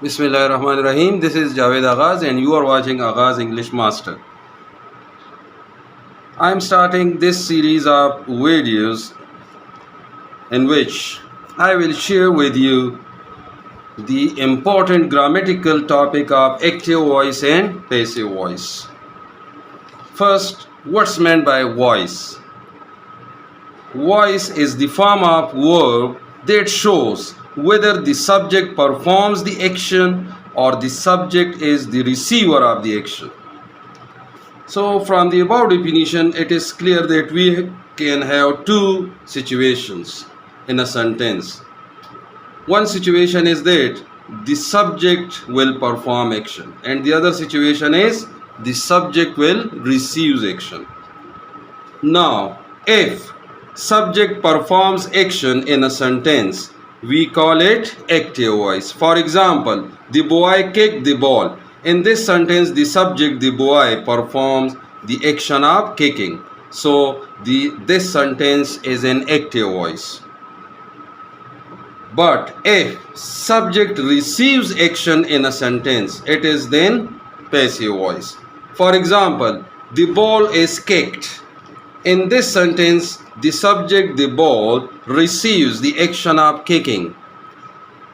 Bismillahirrahmanirrahim. This is Javed Aghaz and you are watching Aghaz English Master. I am starting this series of videos in which I will share with you the important grammatical topic of active voice and passive voice. First, what's meant by voice? Voice is the form of verb that shows whether the subject performs the action or the subject is the receiver of the action. So from the above definition, it is clear that we can have two situations in a sentence. One situation is that the subject will perform action, and the other situation is the subject will receive action. Now, if subject performs action in a sentence, we call it active voice. For example, the boy kicked the ball. In this sentence, the subject, the boy, performs the action of kicking. So, this sentence is an active voice. But if subject receives action in a sentence, it is then passive voice. For example, the ball is kicked. In this sentence, the subject, the ball, receives the action of kicking.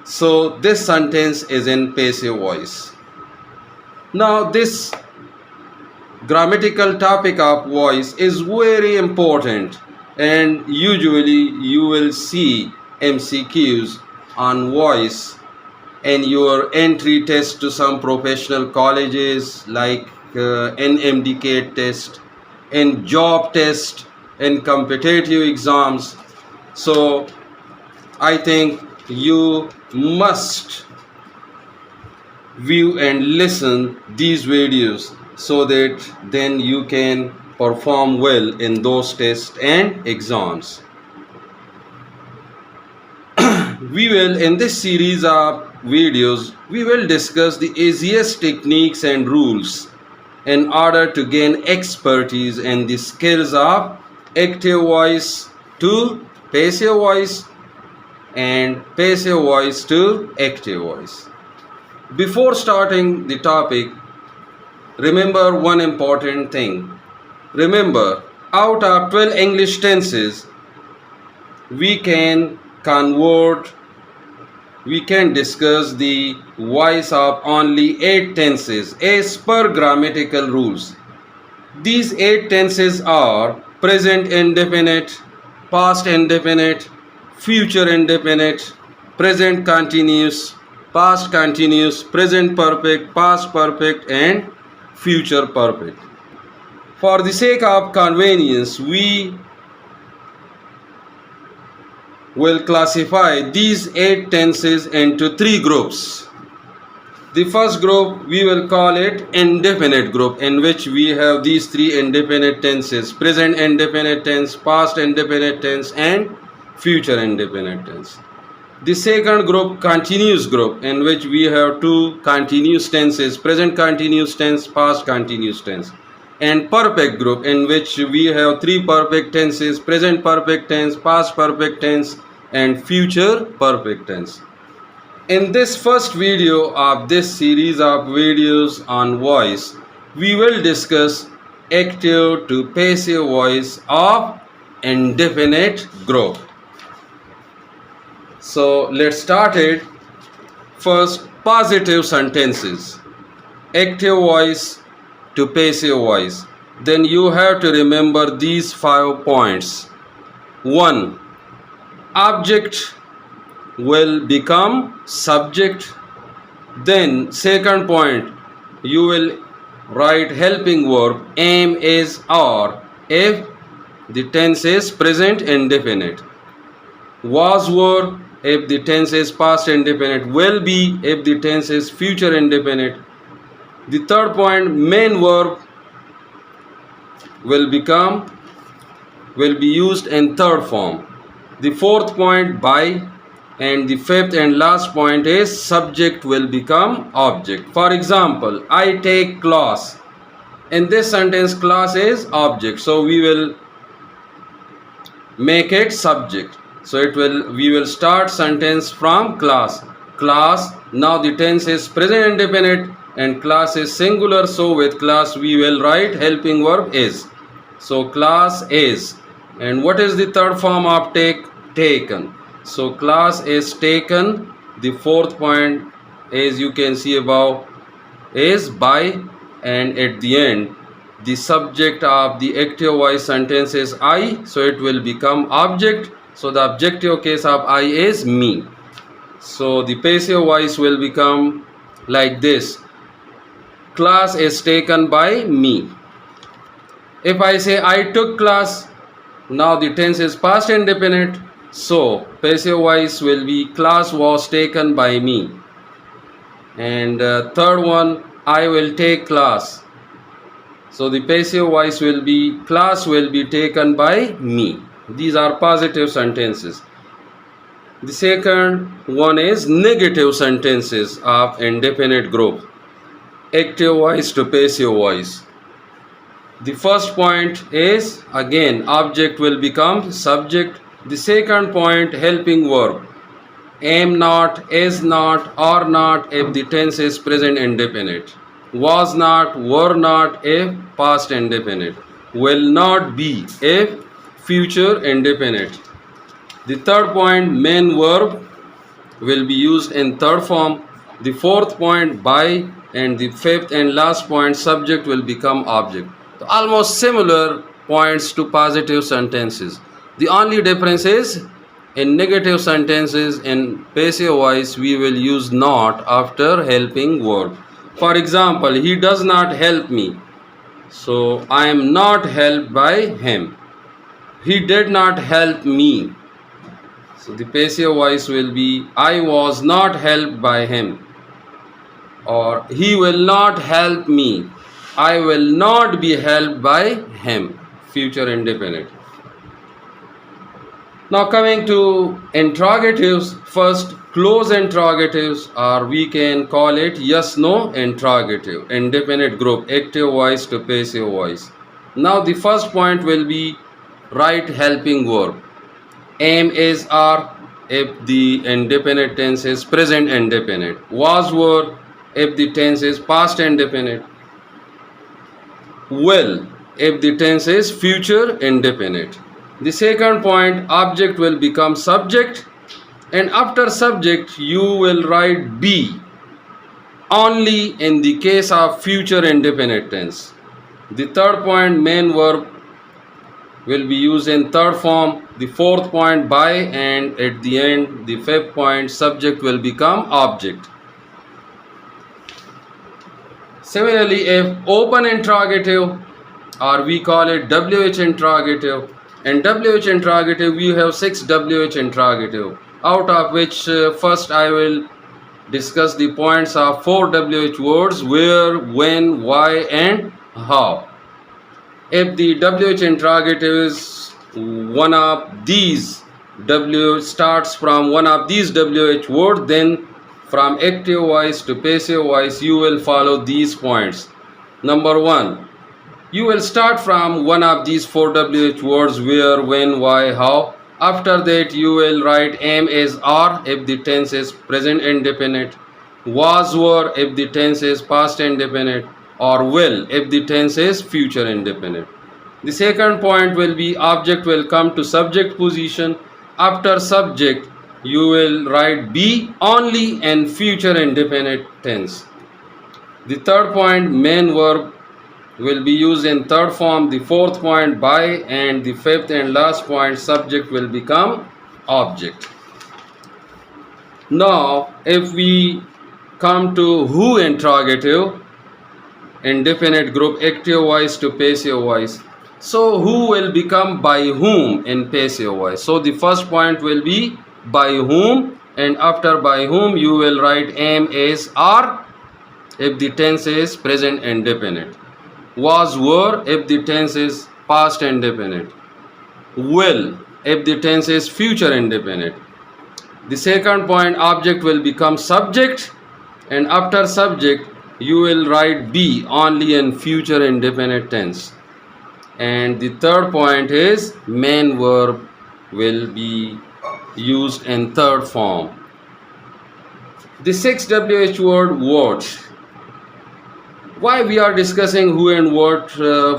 So, this sentence is in passive voice. Now, this grammatical topic of voice is very important, and usually you will see MCQs on voice in your entry test to some professional colleges like NMDK test, in job test, in competitive exams. So I think you must view and listen these videos so that then you can perform well in those tests and exams. We will, in this series of videos, we will discuss the easiest techniques and rules in order to gain expertise in the skills of active voice to passive voice and passive voice to active voice. Before starting the topic, remember one important thing. Remember, out of 12 English tenses, we can discuss the voice of only 8 tenses as per grammatical rules. These 8 tenses are present indefinite, past indefinite, future indefinite, present continuous, past continuous, present perfect, past perfect, and future perfect. For the sake of convenience, we will classify these 8 tenses into 3 groups. The first group we will call it indefinite group, in which we have these 3 indefinite tenses: present indefinite tense, past indefinite tense, and future indefinite tense. The second group, continuous group, in which we have 2 continuous tenses: present continuous tense, past continuous tense. And perfect group, in which we have 3 perfect tenses: present perfect tense, past perfect tense, and future perfect tense. In this first video of this series of videos on voice, we will discuss active to passive voice of indefinite group. So let's start it. First, positive sentences, active voice to passive voice. Then you have to remember these 5 points. 1. Object will become subject. Then second point, you will write helping verb am, is, or if the tense is present indefinite. Was, were if the tense is past indefinite. Will be if the tense is future indefinite. The third point, main verb will be used in third form. The fourth point, by, and the fifth and last point is subject will become object. For example, I take class. In this sentence, class is object, so we will make it subject. So we will start sentence from class. Class Now the tense is present indefinite and class is singular. So with class we will write helping verb is. So class is. And what is the third form of take? Taken. So class is taken. The fourth point, as you can see above, is by, and at the end the subject of the active voice sentence is I, so it will become object. So the objective case of I is me. So the passive voice will become like this: class is taken by me. If I say I took class, now the tense is past indefinite, so passive voice will be class was taken by me. And third one, I will take class. So the passive voice will be class will be taken by me. These are positive sentences. The second one is negative sentences of indefinite group. Active voice to passive voice. The first point is again object will become subject. The second point helping verb. Am not, is not, are not if the tense is present indefinite. Was not, were not if past indefinite. Will not be if future indefinite. The third point main verb will be used in third form. The fourth point by, and the fifth and last point subject will become object. So almost similar points to positive sentences. The only difference is in negative sentences in passive voice we will use not after helping verb. For example, he does not help me, so I am not helped by him. He did not help me, so the passive voice will be I was not helped by him. Or he will not help me, I will not be helped by him. Future indefinite. Now coming to interrogatives, first close interrogatives, or we can call it yes no interrogative, indefinite group, active voice to passive voice. Now the first point will be write helping verb. Am is are if the indefinite tense is present indefinite. Was were if the tense is past indefinite. Will if the tense is future indefinite. The second point, object will become subject, and after subject you will write be only in the case of future indefinite tense. The third point, main verb will be used in third form. The fourth point by, and at the end the fifth point subject will become object. Similarly, if open interrogative, or we call it WH interrogative, in WH interrogative we have 6 WH interrogative, out of which first I will discuss the points of 4 WH words: where, when, why and how. If the WH interrogative is one of these starts from one of these WH words, then from active voice to passive voice you will follow these points. Number 1, you will start from one of these 4 WH words: where, when, why, how. After that you will write am is are if the tense is present indefinite, was were if the tense is past indefinite, or will if the tense is future indefinite. The second point will be object will come to subject position. After subject you will write be only in future indefinite tense. The third point, main verb will be used in third form. The fourth point by, and the fifth and last point subject will become object. Now if we come to who interrogative, indefinite group, active voice to passive voice. So who will become by whom in passive voice. So the first point will be by whom, and after by whom you will write am is are if the tense is present indefinite, was were if the tense is past indefinite, will if the tense is future indefinite. The second point, object will become subject, and after subject you will write be only in future indefinite tense. And the third point is main verb will be used in third form. The 6 WH word what. Why we are discussing who and what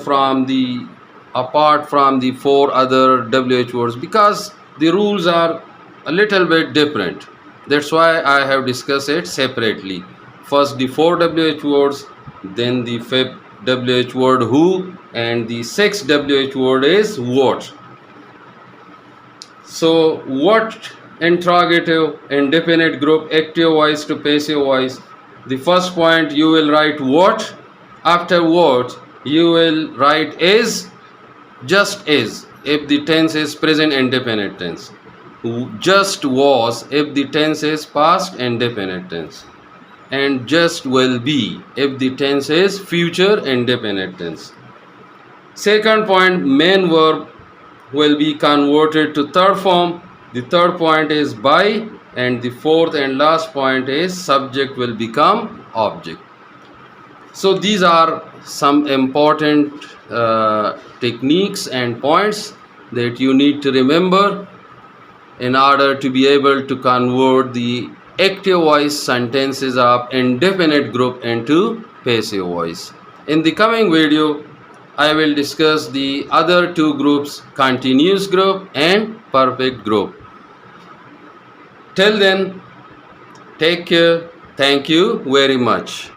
from the apart from the 4 other WH words? Because the rules are a little bit different. That's why I have discussed it separately. First the 4 WH words, then the 5th WH word who, and the 6th WH word is what. So what interrogative, indefinite group, active voice to passive voice. The first point you will write what. After what you will write is, just is if the tense is present indefinite tense, just was if the tense is past indefinite tense, and just will be if the tense is future indefinite tense. Second point, main verb will be converted to third form. The third point is by, and the fourth and last point is subject will become object. So these are some important techniques and points that you need to remember in order to be able to convert the active voice sentences of indefinite group into passive voice. In the coming video, I will discuss the other 2 groups, continuous group and perfect group. Till then, take care. Thank you very much.